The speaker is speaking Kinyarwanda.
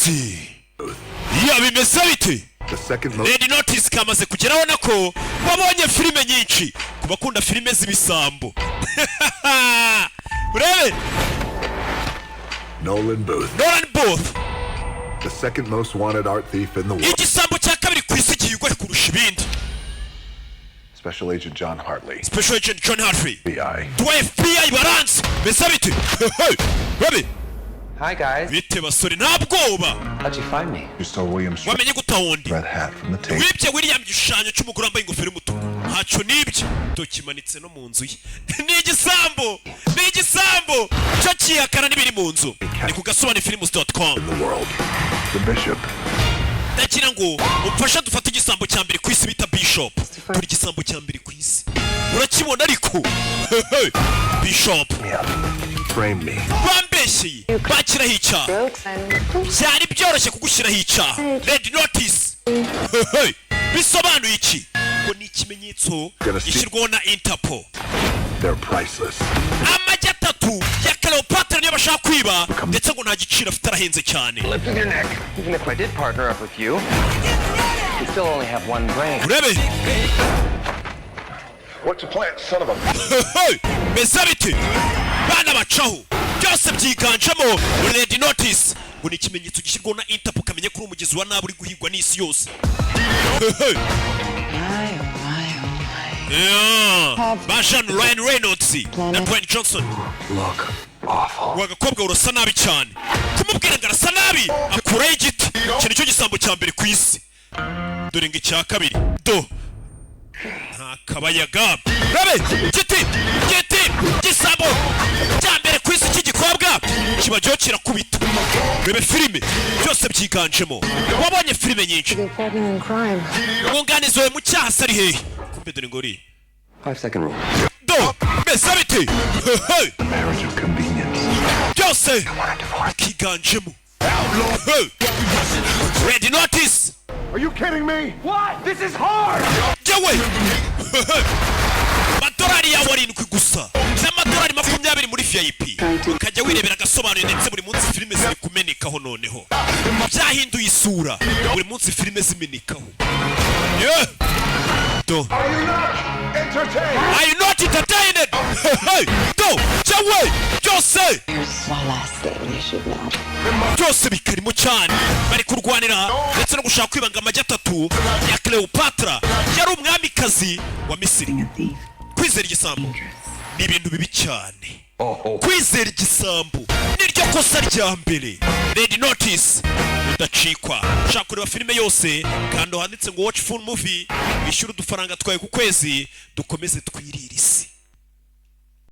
ati bimeze bite? Red Notice kamaze kugeraho nako babonye filime nyinshi kubakunda filime z'ibisambo. Urebe Nolan Booth, the second most wanted art thief in the world. igisambo cya kabiri ku isi gihigwa kurusha ibindi. Special Agent John Hartley. FBI. FBI baranze. Bese bite? Urebe Hi guys. bite basore nta bwoba. How'd you find me? You stole William's wamenye gutawundi red hat from the tape. wibye William igishushanyo cy'umugore wambaye ingofero y'umutuku ntacyo nibye tokimanitse no mu nzu ye. Ni igisambo cyo kiyakana n'ibiri mu nzu. Ni ku gasobanifilms.com. In the world. The Bishop. ndagira ngo umfasha dufate igisambo cya mbere ku isi bita Bishop. Turi igisambo cya mbere ku isi urakibona ariko Bishop Frame me. bambeshye bakiraho icyaha byari byoroshye kugushyiraho icyaha. Red Notice bisobanuye iki? ngo ni ikimenyetso gishyirwaho na Interpol. They're priceless. amagi atatu ya Cleopatra niyo bashaka kwiba ndetse ngo nta giciro afite arahenze cyane. Lift with your neck. Even if I did partner up with you, you still only have one brain. urebe What's the plan, son of a... beza bite bana bacaho byose byiganjemo Red Notice ngo ni ikimenyetso gishyirwaho na Interpol kamenye kuri umugezi wa nabi uri guhigwa n'isi yose. Bajan Ryan Reynolds na Dwayne Johnson. Look awful. Wagakobwa urasa nabi cyane kumubwira ngo arasa nabi akuraho igiti. Iki nicyo gisambo cya mbere ku isi. Dore ngo icya kabiri do nta kabayaga. Rabe giti gisambo cya mbere ku isi cy'igikobwa kiba cyo kirakubita. Rebe filime byose byiganjemo wabonye filime nyinshi. Umwunganizi wawe mu cyaha sari hehe? Kumbe dore ngo uri 5-second rule. do beza bite Marriage of convenience. byose kiganjemo Red Notice. Are you kidding me? What? This is hard! Jewe madorari ya warindwi gusa n'amadorari 20 muri VIP ukajya wirebera agasobanuye ndetse buri munsi filime ziri kumenekaho noneho byahinduye isura buri munsi filime zimenekaho. Do Are you not entertained? are you not entertained? Do jewe byose Here's my last thing you should know. byose bikarimo cyane bari kurwanira ndetse no gushaka kwibanga amagi atatu ya Cleopatra yari umwamikazi wa Misiri. Kwizera igisambo ni ibintu bibi cyane. Kwizera igisambo niryo kosa rya mbere. Red Notice udacikwa shaka kureba filime yose kandi handitse ngo watch full movie wishyura udufaranga twawe ku kwezi dukomeze twirira isi.